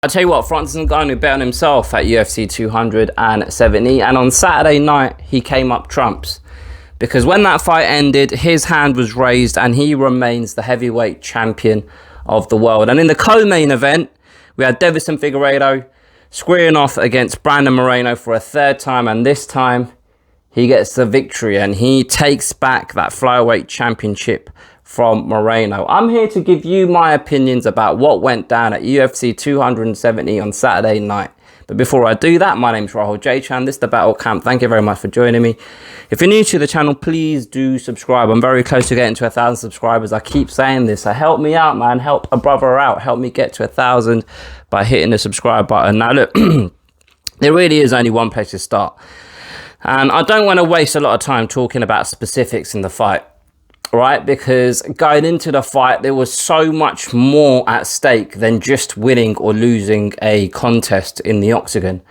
I tell you what, Francis Ngannou bet on himself at UFC 270, and on Saturday night he came up trumps, because when that fight ended, his hand was raised and he remains the heavyweight champion of the world. And in the co-main event, we had Davison Figueiredo squaring off against Brandon Moreno for a third time, and this time he gets the victory and he takes back that flyweight championship from Moreno. I'm here to give you my opinions about what went down at UFC 270 on Saturday night. But before I do that, my name's Rahul J-Chan. This is the Battle Camp. Thank you very much for joining me. If you're new to the channel, please do subscribe. I'm very close to getting to 1,000 subscribers. I keep saying this. So help me out, man. Help a brother out. Help me get to 1,000 by hitting the subscribe button. Now, look, there really is only one place to start. And I don't want to waste a lot of time talking about specifics in the fight, right? Because going into the fight, there was so much more at stake than just winning or losing a contest in the octagon,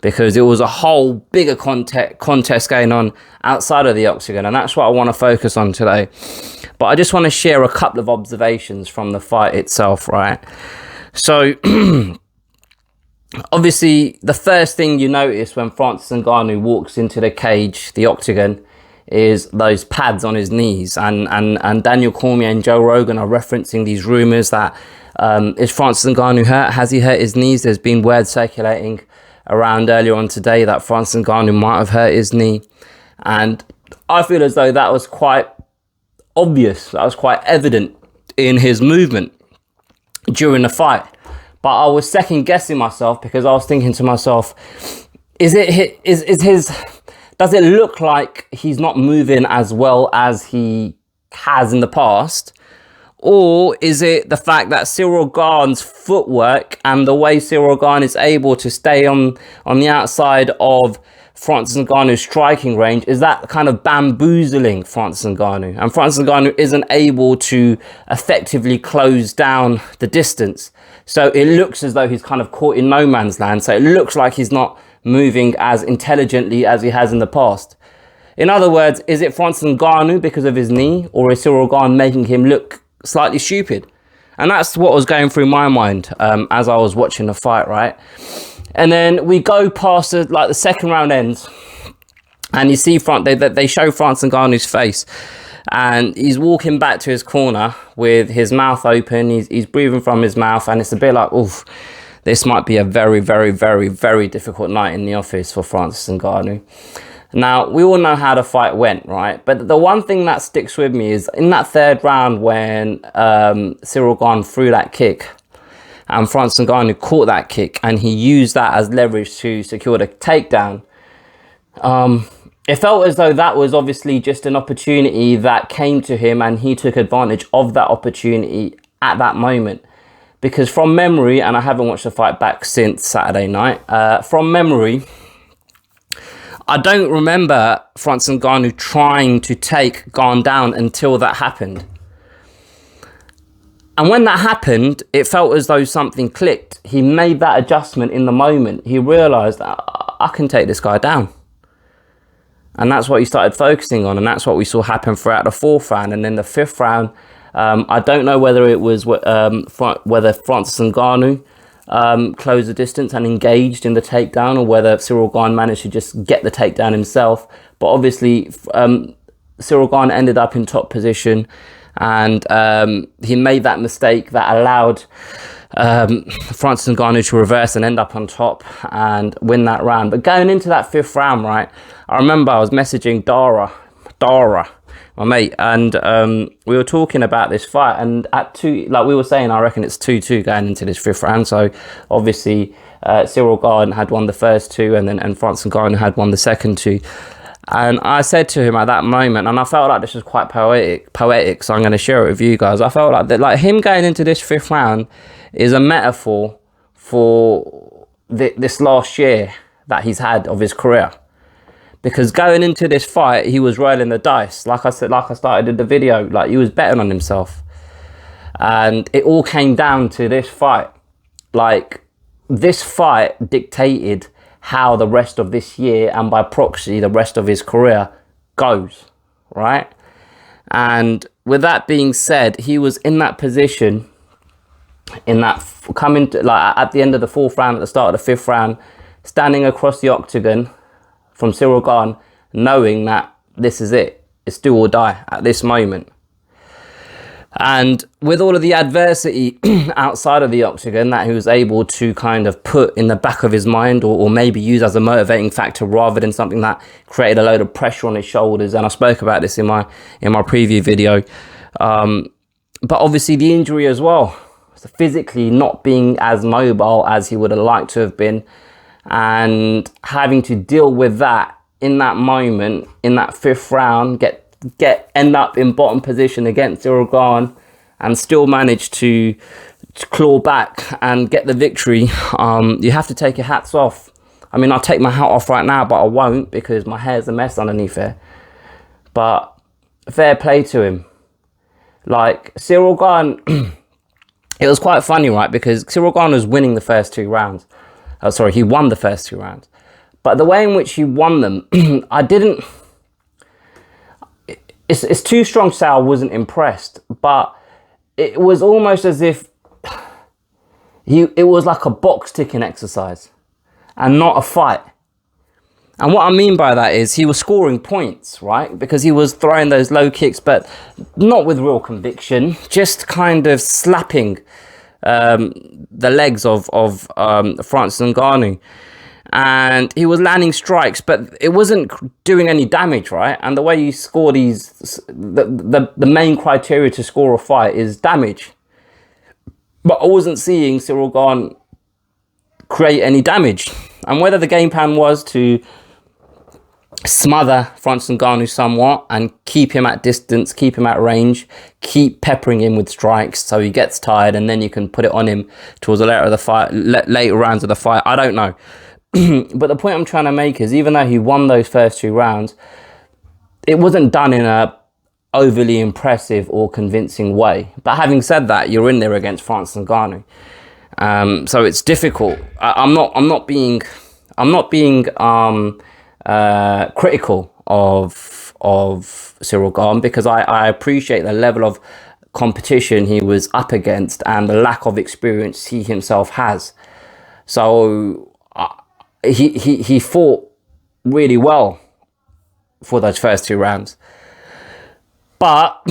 because there was a whole bigger contest going on outside of the octagon, and that's what I want to focus on today. But I just want to share a couple of observations from the fight itself, right? So obviously the first thing you notice when Francis Ngannou walks into the cage, the octagon, is those pads on his knees, and Daniel Cormier and Joe Rogan are referencing these rumors that is Francis Ngannou hurt? Has he hurt his knees? There's been word circulating around earlier on today that Francis Ngannou might have hurt his knee, and I feel as though that was quite obvious, that was quite evident in his movement during the fight. But I was second guessing myself, because I was thinking to myself, does it look like he's not moving as well as he has in the past? Or is it the fact that Ciryl Gane's footwork and the way Ciryl Gane is able to stay on the outside of Francis Ngannou's striking range, is that kind of bamboozling Francis Ngannou? And Francis Ngannou isn't able to effectively close down the distance. So it looks as though he's kind of caught in no man's land. So it looks like he's not moving as intelligently as he has in the past. In other words, is it Francis Ngannou because of his knee, or is Ciryl Gane making him look slightly stupid? And that's what was going through my mind as I was watching the fight, right? And then we go past the second round ends, and you see they show Francis Ngannou's face, and he's walking back to his corner with his mouth open. He's breathing from his mouth, and it's a bit like, oof, this might be a very, very, very, very difficult night in the office for Francis Ngannou. Now, we all know how the fight went, right? But the one thing that sticks with me is in that third round when Ciryl Gane threw that kick, and Francis Ngannou caught that kick, and he used that as leverage to secure the takedown. It felt as though that was obviously just an opportunity that came to him, and he took advantage of that opportunity at that moment. Because from memory, and I haven't watched the fight back since Saturday night, from memory, I don't remember Francis Ngannou trying to take Gane down until that happened. And when that happened, it felt as though something clicked. He made that adjustment in the moment. He realised, I can take this guy down. And that's what he started focusing on, and that's what we saw happen throughout the fourth round. And then the fifth round, I don't know whether it was whether Francis Ngannou closed the distance and engaged in the takedown, or whether Ciryl Gane managed to just get the takedown himself. But obviously, Ciryl Gane ended up in top position, and he made that mistake that allowed Francis Ngannou to reverse and end up on top and win that round. But going into that fifth round, right, I remember I was messaging Dara, my mate, and we were talking about this fight, and at two, like we were saying, I reckon it's 2-2 going into this fifth round. So obviously Ciryl Gane had won the first two, and Francis Ngannou had won the second two. And I said to him at that moment, and I felt like this was quite poetic, so I'm going to share it with you guys. I felt like that, like him going into this fifth round is a metaphor for this last year that he's had of his career. Because going into this fight, he was rolling the dice. Like I said, like I started in the video, like he was betting on himself. And it all came down to this fight. Like, this fight dictated how the rest of this year, and by proxy, the rest of his career goes, right? And with that being said, he was in that position in that coming to, like at the end of the 4th round, at the start of the 5th round, standing across the octagon from Ciryl Gane, knowing that this is it, it's do or die at this moment. And with all of the adversity outside of the octagon that he was able to kind of put in the back of his mind, or maybe use as a motivating factor rather than something that created a load of pressure on his shoulders. And I spoke about this in my preview video. But obviously the injury as well, so physically not being as mobile as he would have liked to have been, and having to deal with that in that moment, in that 5th round, end up in bottom position against Ciryl Gane and still manage to claw back and get the victory. You have to take your hats off. I mean, I'll take my hat off right now, but I won't because my hair's a mess underneath it. But fair play to him. Like, Ciryl Gane, it was quite funny, right? Because Ciryl Gane was winning the first 2 rounds. Oh, sorry, he won the first 2 rounds. But the way in which he won them, it's too strong to say I wasn't impressed, but it was almost as if it was like a box ticking exercise and not a fight. And what I mean by that is he was scoring points, right? Because he was throwing those low kicks, but not with real conviction, just kind of slapping the legs of Francis Ngannou. And he was landing strikes, but it wasn't doing any damage, right? And the way you score these, the main criteria to score a fight is damage. But I wasn't seeing Ciryl Gane create any damage. And whether the game plan was to smother Francis Ngannou somewhat and keep him at distance, keep him at range, keep peppering him with strikes so he gets tired, and then you can put it on him towards the later rounds of the fight, I don't know. But the point I'm trying to make is, even though he won those first 2 rounds, it wasn't done in a overly impressive or convincing way. But having said that, you're in there against Francis Ngannou, so it's difficult. I'm not being critical of Ciryl Gane, because I appreciate the level of competition he was up against and the lack of experience he himself has. So he fought really well for those first 2 rounds. But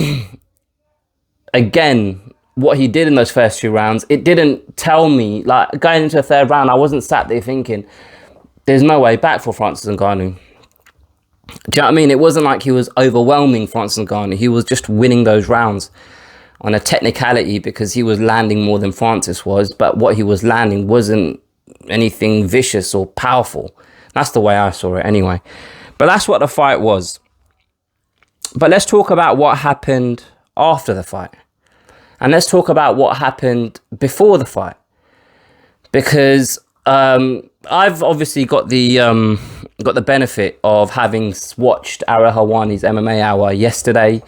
again, what he did in those first 2 rounds, it didn't tell me, like going into the 3rd round, I wasn't sat there thinking there's no way back for Francis Ngannou. Do you know what I mean? It wasn't like he was overwhelming Francis Ngannou. He was just winning those rounds on a technicality because he was landing more than Francis was, but what he was landing wasn't anything vicious or powerful. That's the way I saw it anyway. But that's what the fight was. But let's talk about what happened after the fight. And let's talk about what happened before the fight. Because I've obviously got the benefit of having watched Ariel Helwani's MMA Hour yesterday.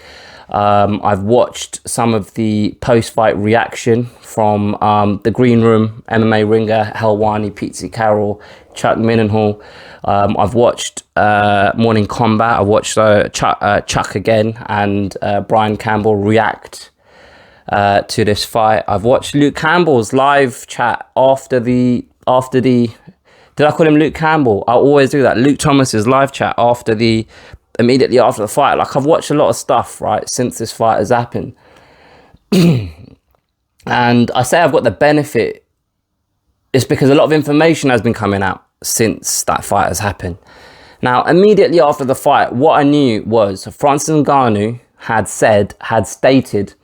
I've watched some of the post-fight reaction from the Green Room, MMA ringer, Helwani, Pete Carroll, Chuck Mindenhall. I've watched Morning Combat. I've watched Chuck again and Brian Campbell react to this fight. I've watched Luke Campbell's live chat after the did I call him Luke Campbell? I always do that. Luke Thomas's live chat immediately after the fight. Like, I've watched a lot of stuff, right, since this fight has happened. And I say I've got the benefit, it's because a lot of information has been coming out since that fight has happened. Now, immediately after the fight, what I knew was Francis Ngannou had stated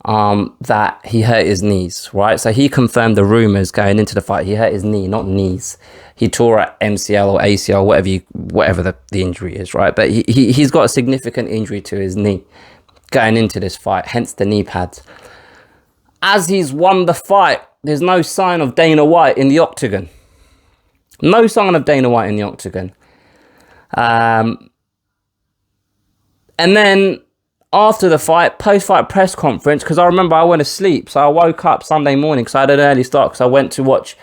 that he hurt his knees, right? So he confirmed the rumors going into the fight. He hurt his knee, not knees. He tore at MCL or ACL, whatever the injury is, right? But he's got a significant injury to his knee going into this fight, hence the knee pads. As he's won the fight, there's no sign of Dana White in the octagon. No sign of Dana White in the octagon. And then after the fight, post-fight press conference, because I remember I went to sleep, so I woke up Sunday morning because I had an early start because I went to watch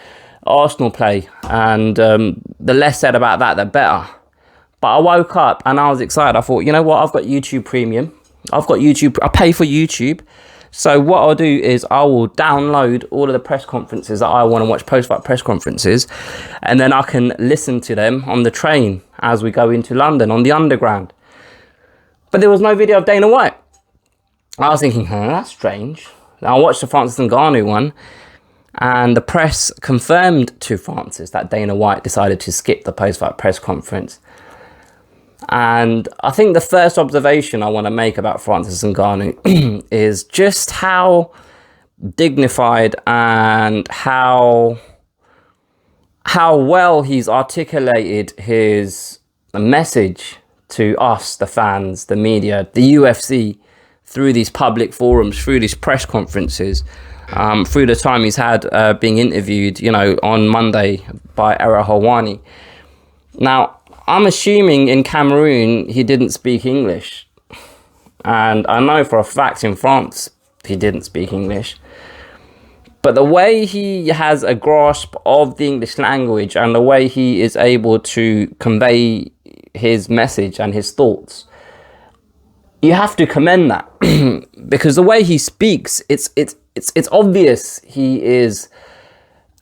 Arsenal play, and the less said about that, the better. But I woke up and I was excited. I thought, you know what, I've got YouTube Premium. I've got YouTube. I pay for YouTube. So what I'll do is I will download all of the press conferences that I want to watch, post-fight press conferences, and then I can listen to them on the train as we go into London on the Underground. But there was no video of Dana White. I was thinking, that's strange. I watched the Francis Ngannou one, and the press confirmed to Francis that Dana White decided to skip the post-fight press conference. And I think the first observation I want to make about Francis Ngannou is just how dignified and how well he's articulated his message to us, the fans, the media, the UFC, through these public forums, through these press conferences, through the time he's had being interviewed, on Monday by Ciryl Gane. Now, I'm assuming in Cameroon, he didn't speak English. And I know for a fact in France, he didn't speak English. But the way he has a grasp of the English language and the way he is able to convey his message and his thoughts, you have to commend that. Because the way he speaks, it's obvious he is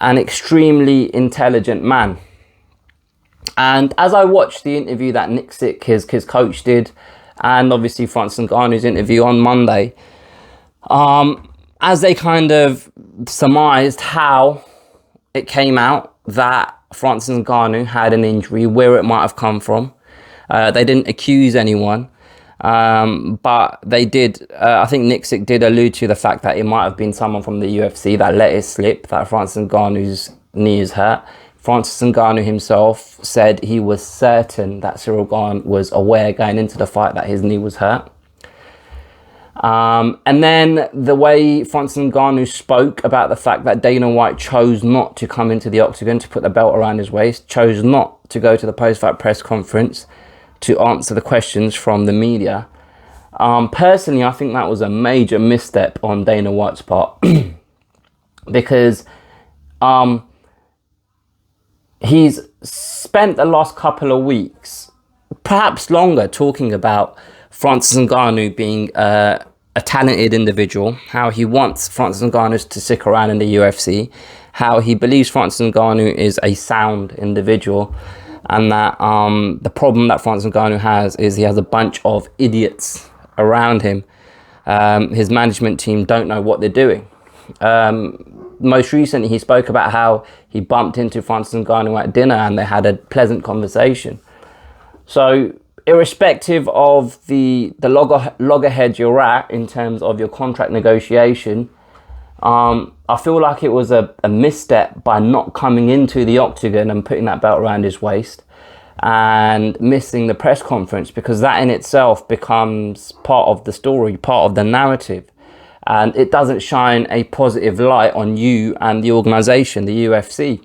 an extremely intelligent man. And as I watched the interview that Nick Sick, his coach, did, and obviously Francis Ngannou's interview on Monday, as they kind of surmised how it came out that Francis Ngannou had an injury, where it might have come from. They didn't accuse anyone, but they did, I think Nick Sick did allude to the fact that it might have been someone from the UFC that let it slip, that Francis Ngannou's knee is hurt. Francis Ngannou himself said he was certain that Ciryl Gane was aware going into the fight that his knee was hurt. And then the way Francis Ngannou spoke about the fact that Dana White chose not to come into the octagon to put the belt around his waist, chose not to go to the post-fight press conference to answer the questions from the media. Personally, I think that was a major misstep on Dana White's part. Because he's spent the last couple of weeks, perhaps longer, talking about Francis Ngannou being a talented individual, how he wants Francis Ngannou to stick around in the UFC, how he believes Francis Ngannou is a sound individual, and that the problem that Francis Ngannou has is he has a bunch of idiots around him. His management team don't know what they're doing. Most recently, he spoke about how he bumped into Francis Ngannou at dinner and they had a pleasant conversation. So, irrespective of the loggerhead you're at in terms of your contract negotiation, I feel like it was a misstep by not coming into the octagon and putting that belt around his waist and missing the press conference, because that in itself becomes part of the story, part of the narrative. And it doesn't shine a positive light on you and the organization, the UFC.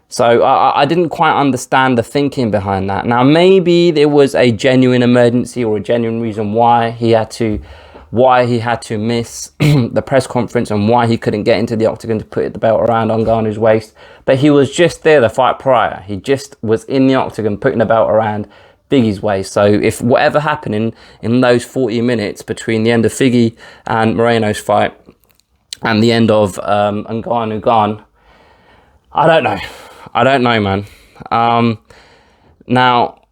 So I didn't quite understand the thinking behind that. Now, maybe there was a genuine emergency or a genuine reason why he had to miss the press conference and why he couldn't get into the octagon to put the belt around Ngannou's waist. But he was just there the fight prior. He just was in the octagon putting the belt around Figgie's waist. So if whatever happened in those 40 minutes between the end of Figgy and Moreno's fight and the end of Ngannou Gane, I don't know, man. Now,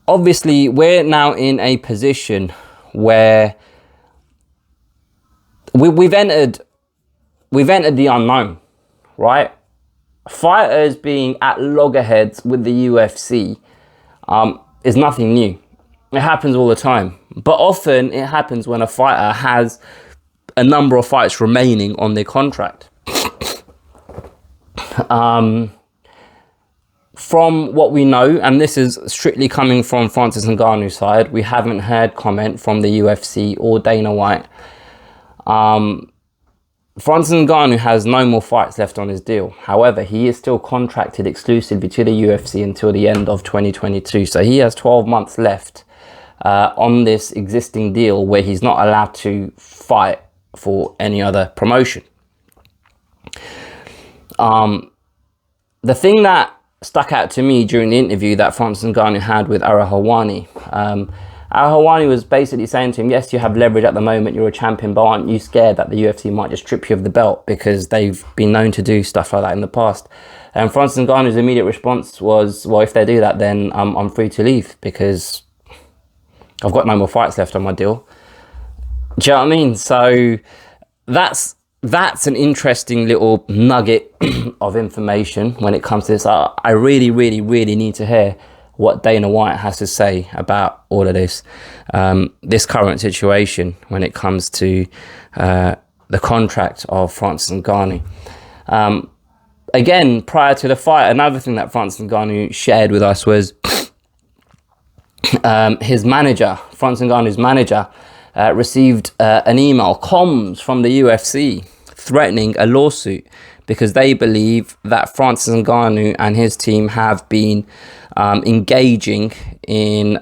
obviously, we're now in a position where we've entered the unknown, right? Fighters being at loggerheads with the UFC is nothing new. It happens all the time. But often it happens when a fighter has a number of fights remaining on their contract. From what we know, and this is strictly coming from Francis Ngannou's side, we haven't heard comment from the UFC or Dana White. Francis Ngannou has no more fights left on his deal. However, he is still contracted exclusively to the UFC until the end of 2022. So he has 12 months left on this existing deal where he's not allowed to fight for any other promotion. The thing that stuck out to me during the interview that Francis Ngannou had with Ciryl Gane, Al-Hawani was basically saying to him, yes, you have leverage at the moment, you're a champion, but aren't you scared that the UFC might just strip you of the belt, because they've been known to do stuff like that in the past? And Francis Ngannou's immediate response was, well, if they do that, then I'm free to leave, because I've got no more fights left on my deal. Do you know what I mean? So that's an interesting little nugget of information when it comes to this. I really, really, really need to hear what Dana White has to say about all of this, this current situation when it comes to the contract of Francis Ngannou. Again, prior to the fight, another thing that Francis Ngannou shared with us was his manager, Francis Ngannou's manager, received an email, comms from the UFC, threatening a lawsuit because they believe that Francis Ngannou and his team have been engaging in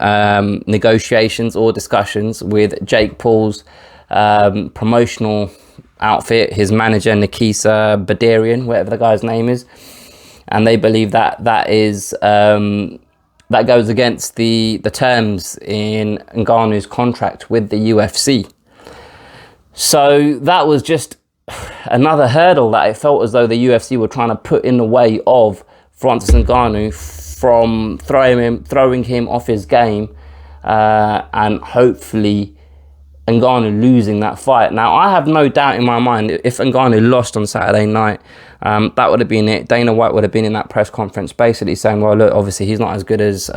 negotiations or discussions with Jake Paul's promotional outfit, his manager Nikisa Badarian, whatever the guy's name is, and they believe that that goes against the terms in Ngannou's contract with the UFC. So that was just another hurdle that it felt as though the UFC were trying to put in the way of Francis Ngannou from throwing him off his game, and hopefully Ngannou losing that fight. Now, I have no doubt in my mind, if Ngannou lost on Saturday night, that would have been it. Dana White would have been in that press conference basically saying, well, look, obviously he's not as good as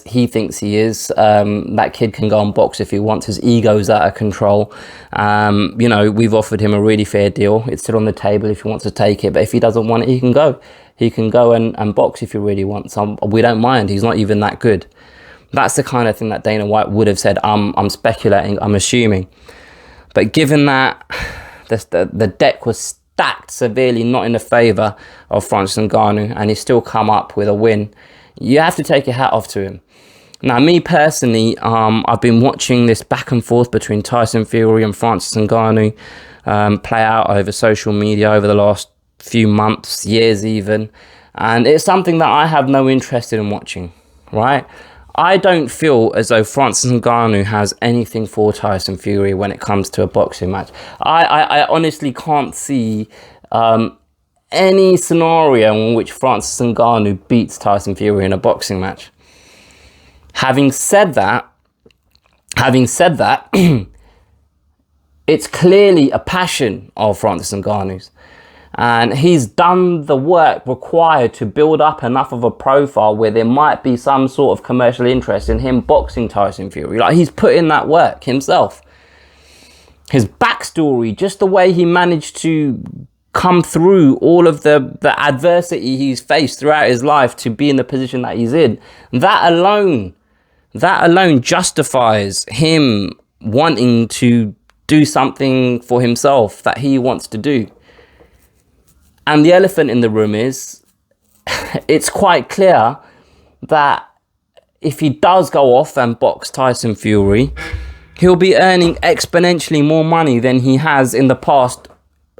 he thinks he is. That kid can go and box if he wants. His ego's out of control. You know, we've offered him a really fair deal. It's still on the table if he wants to take it. But if he doesn't want it, he can go. He can go and box if he really wants. We don't mind. He's not even that good. That's the kind of thing that Dana White would have said. I'm speculating. I'm assuming. But given that the deck was stacked severely, not in the favour of Francis Ngannou, and he's still come up with a win, you have to take your hat off to him. Now, me personally, I've been watching this back and forth between Tyson Fury and Francis Ngannou play out over social media over the last few months, years even, and it's something that I have no interest in watching, right? I don't feel as though Francis Ngannou has anything for Tyson Fury when it comes to a boxing match. I honestly can't see any scenario in which Francis Ngannou beats Tyson Fury in a boxing match. Having said that, it's clearly a passion of Francis Ngannou's. And he's done the work required to build up enough of a profile where there might be some sort of commercial interest in him boxing Tyson Fury. Like, he's put in that work himself. His backstory, just the way he managed to come through all of the adversity he's faced throughout his life to be in the position that he's in, that alone justifies him wanting to do something for himself that he wants to do. And the elephant in the room is, it's quite clear that if he does go off and box Tyson Fury, he'll be earning exponentially more money than he has in the past,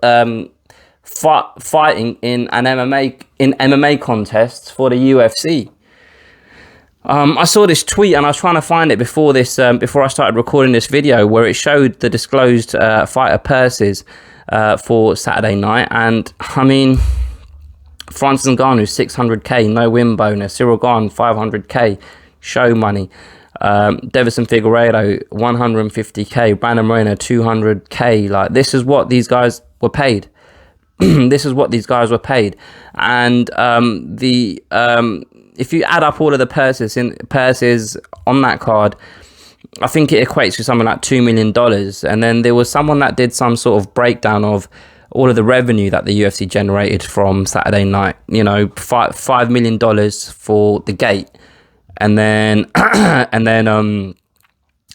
fighting in MMA contests for the UFC. I saw this tweet and I was trying to find it before I started recording this video, where it showed the disclosed fighter purses for Saturday night. And I mean, Francis Ngannou 600k, no win bonus. Ciryl Gane 500k, show money. Davison Figueiredo 150k, Brandon Moreno 200k. Like, this is what these guys were paid. This is what these guys were paid. And if you add up all of the purses on that card, I think it equates to something like $2 million. And then there was someone that did some sort of breakdown of all of the revenue that the UFC generated from Saturday night. You know, $5 million for the gate, and then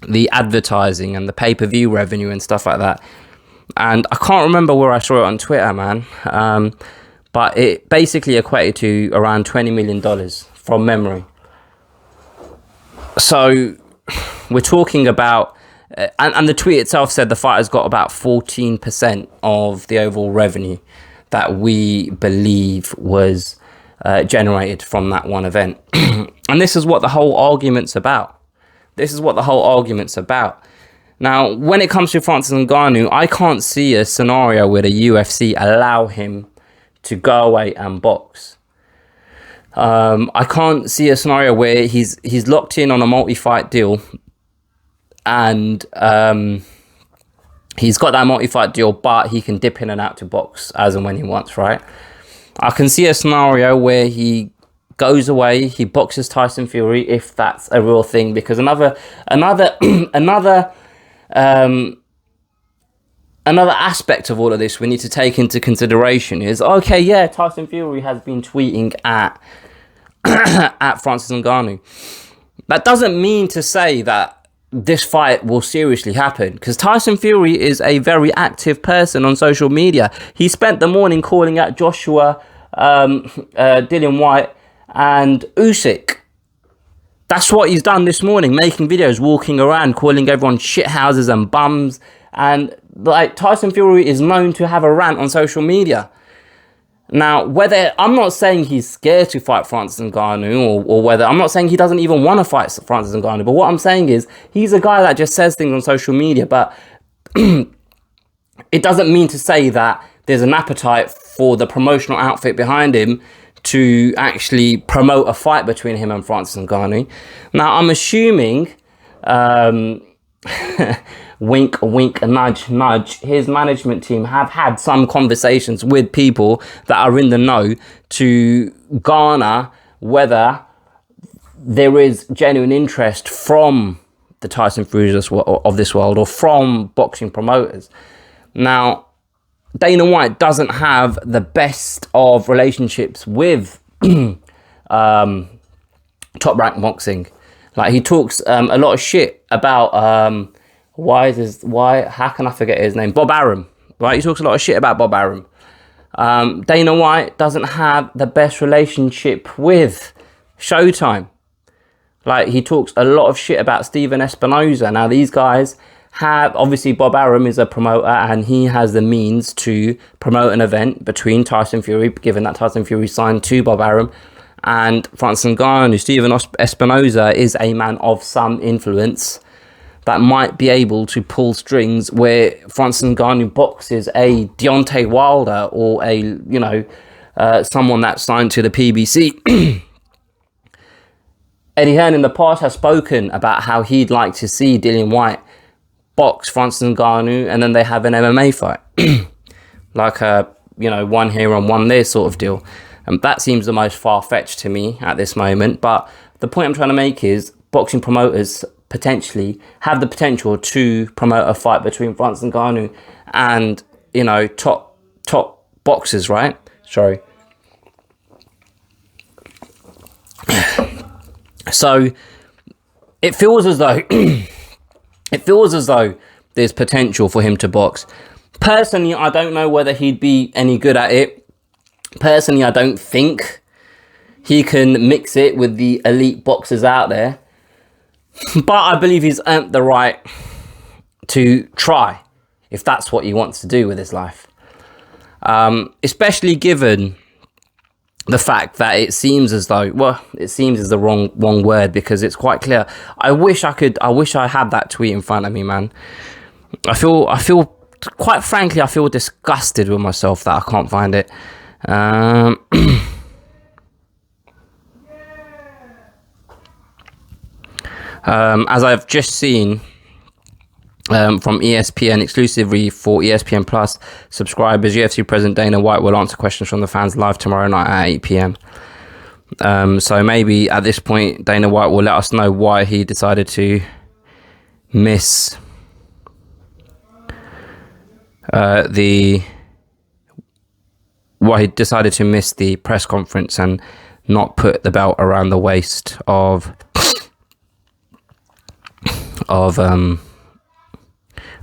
the advertising and the pay-per-view revenue and stuff like that. And I can't remember where I saw it on Twitter, man. But it basically equated to around $20 million from memory. So we're talking about, and the tweet itself said the fighters got about 14% of the overall revenue that we believe was generated from that one event. And this is what the whole argument's about. This is what the whole argument's about. Now, when it comes to Francis Ngannou, I can't see a scenario where the UFC allow him to go away and box. I can't see a scenario where he's locked in on a multi-fight deal, and he's got that multi-fight deal, but he can dip in and out to box as and when he wants, right? I can see a scenario where he goes away, he boxes Tyson Fury, if that's a real thing, because another aspect of all of this we need to take into consideration is, okay, yeah, Tyson Fury has been tweeting at at Francis Ngannou. That doesn't mean to say that this fight will seriously happen, because Tyson Fury is a very active person on social media. He spent the morning calling out Joshua, Dillian White and Usyk. That's what he's done this morning, making videos, walking around, calling everyone shithouses and bums. And like, Tyson Fury is known to have a rant on social media. Now, whether, I'm not saying he's scared to fight Francis Ngannou, or whether, I'm not saying he doesn't even want to fight Francis Ngannou, but what I'm saying is, he's a guy that just says things on social media, but it doesn't mean to say that there's an appetite for the promotional outfit behind him to actually promote a fight between him and Francis Ngannou. Now, I'm assuming, wink, wink, nudge, nudge, his management team have had some conversations with people that are in the know to garner whether there is genuine interest from the Tyson Furie's of this world, or from boxing promoters. Now, Dana White doesn't have the best of relationships with Top Rank Boxing. Like, he talks a lot of shit about how can I forget his name? Bob Arum, right? He talks a lot of shit about Bob Arum. Dana White doesn't have the best relationship with Showtime. Like, he talks a lot of shit about Steven Espinoza. Now, these guys have, obviously Bob Arum is a promoter, and he has the means to promote an event between Tyson Fury, given that Tyson Fury signed to Bob Arum, and Francis Ngannou. Steven Espinoza is a man of some influence that might be able to pull strings where Francis Ngannou boxes a Deontay Wilder, or a, someone that's signed to the PBC. Eddie Hearn in the past has spoken about how he'd like to see Dillian White box Francis Ngannou, and then they have an MMA fight. Like a, one here and one there sort of deal. And that seems the most far-fetched to me at this moment. But the point I'm trying to make is, boxing promoters potentially have the potential to promote a fight between Francis Ngannou and, top boxers, right? Sorry. So it feels as though there's potential for him to box. Personally, I don't know whether he'd be any good at it. Personally, I don't think he can mix it with the elite boxers out there. But I believe he's earned the right to try, if that's what he wants to do with his life. Especially given the fact that it seems as though, it seems is the wrong word, because it's quite clear. I wish I had that tweet in front of me, man. I feel, quite frankly, I feel disgusted with myself that I can't find it. As I've just seen from ESPN, exclusively for ESPN Plus subscribers, UFC President Dana White will answer questions from the fans live tomorrow night at 8 p.m. So maybe at this point, Dana White will let us know why he decided to miss the press conference and not put the belt around the waist of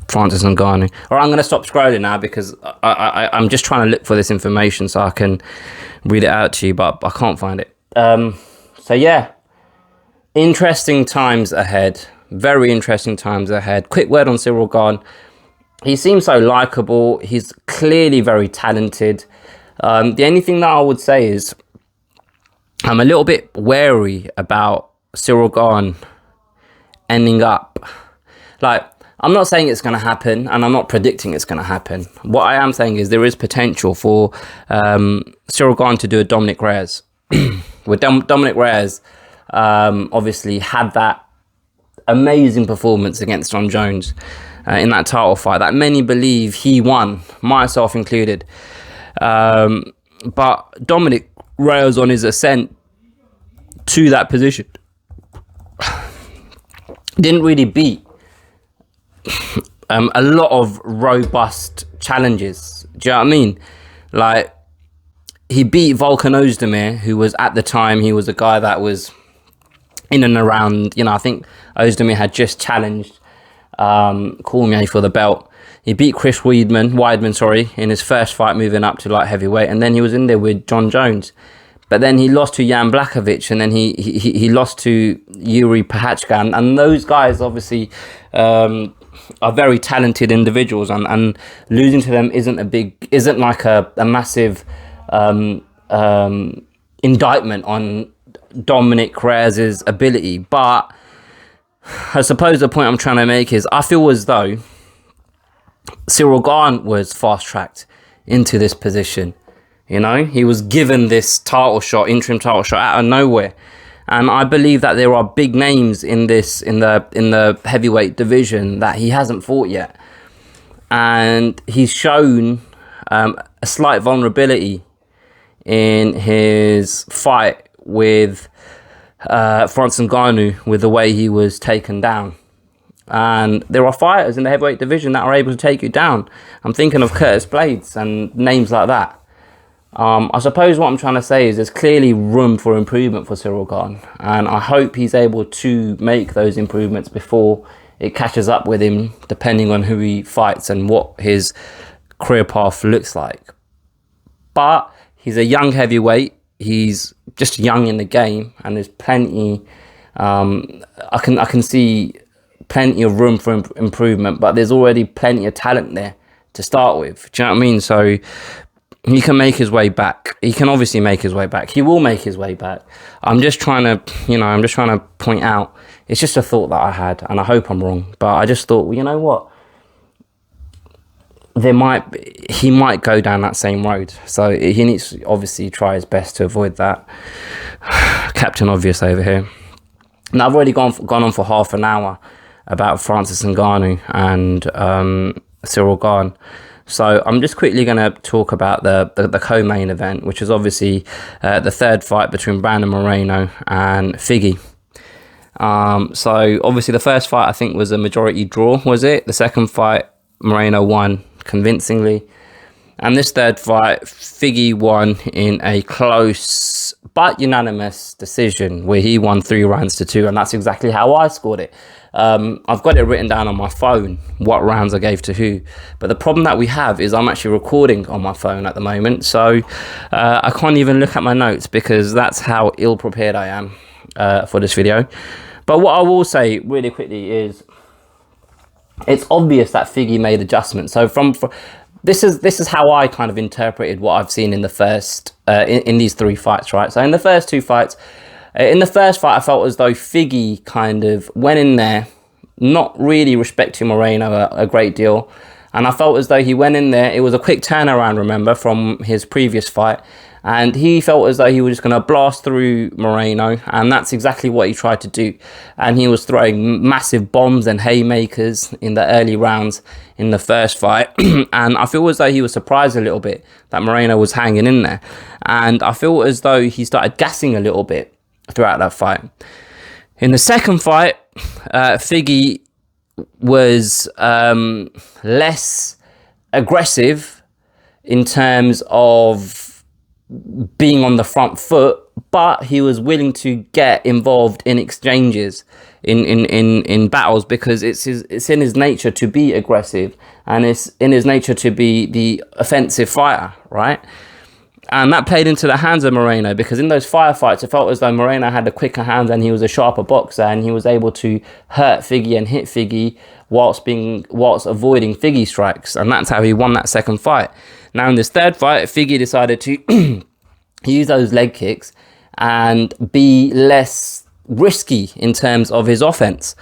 Francis Ngannou. All right, I'm going to stop scrolling now, because I'm just trying to look for this information so I can read it out to you, but I can't find it. So yeah, interesting times ahead. Very interesting times ahead. Quick word on Ciryl Gane. He seems so likable. He's clearly very talented. The only thing that I would say is, I'm a little bit wary about Ciryl Gane ending up. Like, I'm not saying it's going to happen, and I'm not predicting it's going to happen. What I am saying is there is potential for Ciryl Gane to do a Dominic Reyes. With Dominic Reyes, obviously had that amazing performance against John Jones in that title fight that many believe he won, myself included. But Dominic Reyes on his ascent to that position didn't really beat a lot of robust challenges. Do you know what I mean? Like, he beat Volkan Ozdemir, who was at the time, he was a guy that was in and around, I think Ozdemir had just challenged Cormier for the belt. He beat Chris Weidman, in his first fight moving up to light heavyweight, and then he was in there with John Jones. But then he lost to Jan Blachowicz, and then he lost to Yuri Prochazka, and those guys obviously are very talented individuals, and losing to them isn't like a massive indictment on Dominic Reyes' ability. But I suppose the point I'm trying to make is I feel as though Ciryl Gane was fast-tracked into this position. He was given this interim title shot out of nowhere. And I believe that there are big names in the heavyweight division that he hasn't fought yet. And he's shown a slight vulnerability in his fight with Francis Ngannou, with the way he was taken down. And there are fighters in the heavyweight division that are able to take you down. I'm thinking of Curtis Blades and names like that. I suppose what I'm trying to say is there's clearly room for improvement for Ciryl Gane, and I hope he's able to make those improvements before it catches up with him, depending on who he fights and what his career path looks like. But he's a young heavyweight. He's just young in the game, and there's plenty. I can see plenty of room for improvement, but there's already plenty of talent there to start with. Do you know what I mean? So he can make his way back. He can obviously make his way back. He will make his way back. I'm just trying to point out, it's just a thought that I had, and I hope I'm wrong, but I just thought, well, you know what? He might go down that same road. So he needs to obviously try his best to avoid that. Captain Obvious over here. Now, I've already gone on for half an hour about Francis Ngannou and Ciryl Gane. So I'm just quickly going to talk about the co-main event, which is obviously the third fight between Brandon Moreno and Figgy. So obviously the first fight I think was a majority draw, was it? The second fight, Moreno won convincingly. And this third fight, Figgy won in a close but unanimous decision where he won 3 rounds to 2, and that's exactly how I scored it. I've got it written down on my phone, what rounds I gave to who. But the problem that we have is I'm actually recording on my phone at the moment, so I can't even look at my notes because that's how ill-prepared I am for this video. But what I will say really quickly is it's obvious that Figgy made adjustments. So this is how I kind of interpreted what I've seen in the first in these 3 fights, right? So in the first 2 fights, in the first fight, I felt as though Figgy kind of went in there, not really respecting Moreno a great deal. And I felt as though he went in there, it was a quick turnaround, remember, from his previous fight. And he felt as though he was just going to blast through Moreno. And that's exactly what he tried to do. And he was throwing massive bombs and haymakers in the early rounds in the first fight. And I feel as though he was surprised a little bit that Moreno was hanging in there. And I feel as though he started gassing a little bit throughout that fight. In the second fight, Figgy was less aggressive in terms of being on the front foot, but he was willing to get involved in exchanges in battles because it's in his nature to be aggressive, and it's in his nature to be the offensive fighter, right? And that played into the hands of Moreno because in those firefights, it felt as though Moreno had the quicker hands and he was a sharper boxer, and he was able to hurt Figgy and hit Figgy whilst avoiding Figgy strikes. And that's how he won that second fight. Now in this third fight, Figgy decided to use those leg kicks and be less risky in terms of his offense.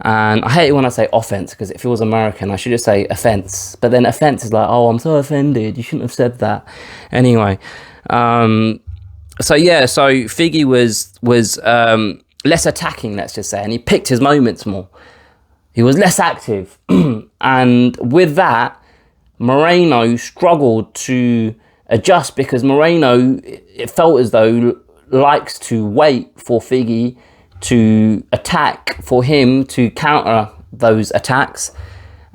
And I hate it when I say offense because it feels American. I should just say offense. But then offense is like, oh, I'm so offended. You shouldn't have said that. Anyway, so Figgy was less attacking, let's just say, and he picked his moments more. He was less active, and with that, Moreno struggled to adjust because Moreno, it felt as though, likes to wait for Figgy to attack, for him to counter those attacks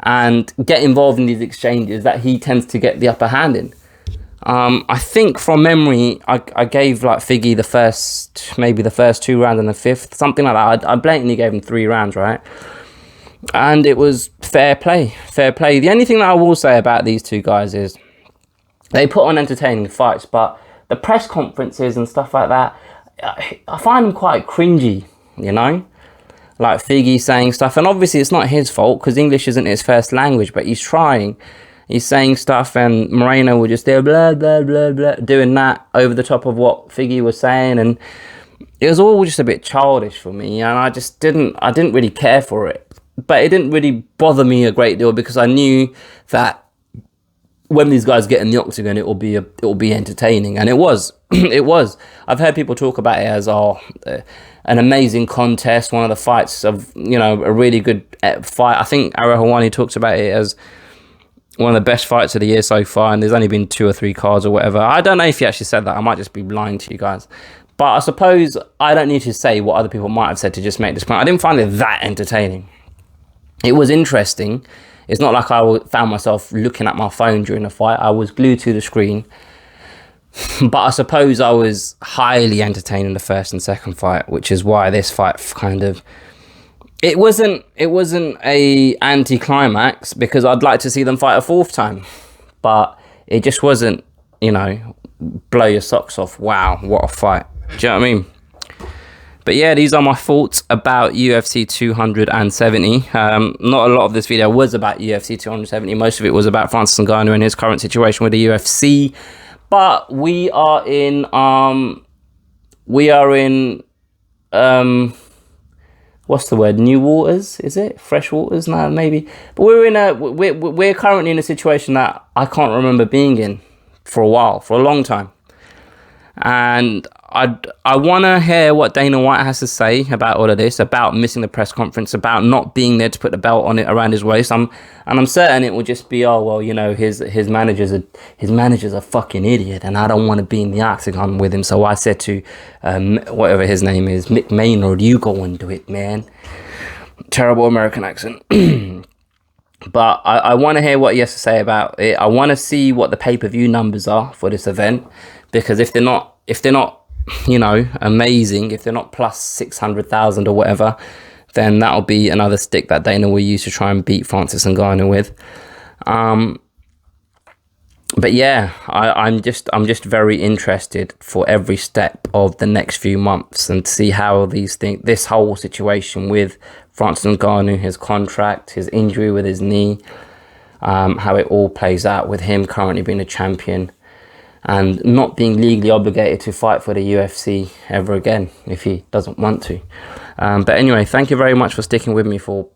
and get involved in these exchanges that he tends to get the upper hand in. I think from memory, I gave like Figgy maybe the first 2 rounds and the 5th, something like that. I blatantly gave him 3 rounds, right? And it was fair play. The only thing that I will say about these two guys is they put on entertaining fights, but the press conferences and stuff like that, I find them quite cringy, you know? Like Figgy saying stuff, and obviously it's not his fault because English isn't his first language, but he's trying. He's saying stuff and Moreno will just do blah, blah, blah, blah, doing that over the top of what Figgy was saying. And it was all just a bit childish for me. And I didn't really care for it. But it didn't really bother me a great deal because I knew that when these guys get in the octagon, it will be entertaining. And it was. It was. I've heard people talk about it as, an amazing contest, one of the fights of, a really good fight. I think Arahawani talks about it as one of the best fights of the year so far, and there's only been 2 or 3 cards or whatever. I don't know if he actually said that. I might just be lying to you guys. But I suppose I don't need to say what other people might have said to just make this point. I didn't find it that entertaining. It was interesting. It's not like I found myself looking at my phone during the fight. I was glued to the screen. But I suppose I was highly entertained in the first and second fight, which is why this fight kind of... It wasn't a anti-climax because I'd like to see them fight a 4th time. But it just wasn't, blow your socks off. Wow, what a fight. Do you know what I mean? But yeah, these are my thoughts about UFC 270. Not a lot of this video was about UFC 270. Most of it was about Francis Ngannou and his current situation with the UFC. But we are in what's the word? New waters? Is it fresh waters now? Maybe. But we're currently in a situation that I can't remember being in for a long time. And I want to hear what Dana White has to say about all of this, about missing the press conference, about not being there to put the belt on it around his waist. I'm certain it will just be, his manager's a fucking idiot, and I don't want to be in the octagon with him. So I said to whatever his name is, Mick Maynard, you go and do it, man. Terrible American accent. But I want to hear what he has to say about it. I want to see what the pay-per-view numbers are for this event, because if they're not amazing, if they're not plus 600,000 or whatever, then that'll be another stick that Dana will use to try and beat Francis Ngannou with. But yeah, I'm just very interested for every step of the next few months and see how this whole situation with Francis Ngannou, his contract, his injury with his knee, how it all plays out with him currently being a champion and not being legally obligated to fight for the UFC ever again if he doesn't want to. But anyway, thank you very much for sticking with me for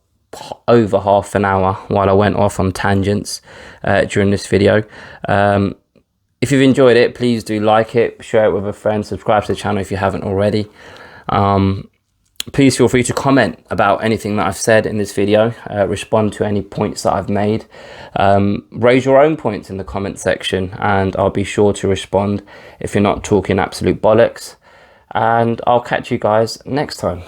over half an hour while I went off on tangents during this video. If you've enjoyed it, please do like it, share it with a friend, subscribe to the channel if you haven't already. Please feel free to comment about anything that I've said in this video, respond to any points that I've made, raise your own points in the comment section, and I'll be sure to respond if you're not talking absolute bollocks. And I'll catch you guys next time.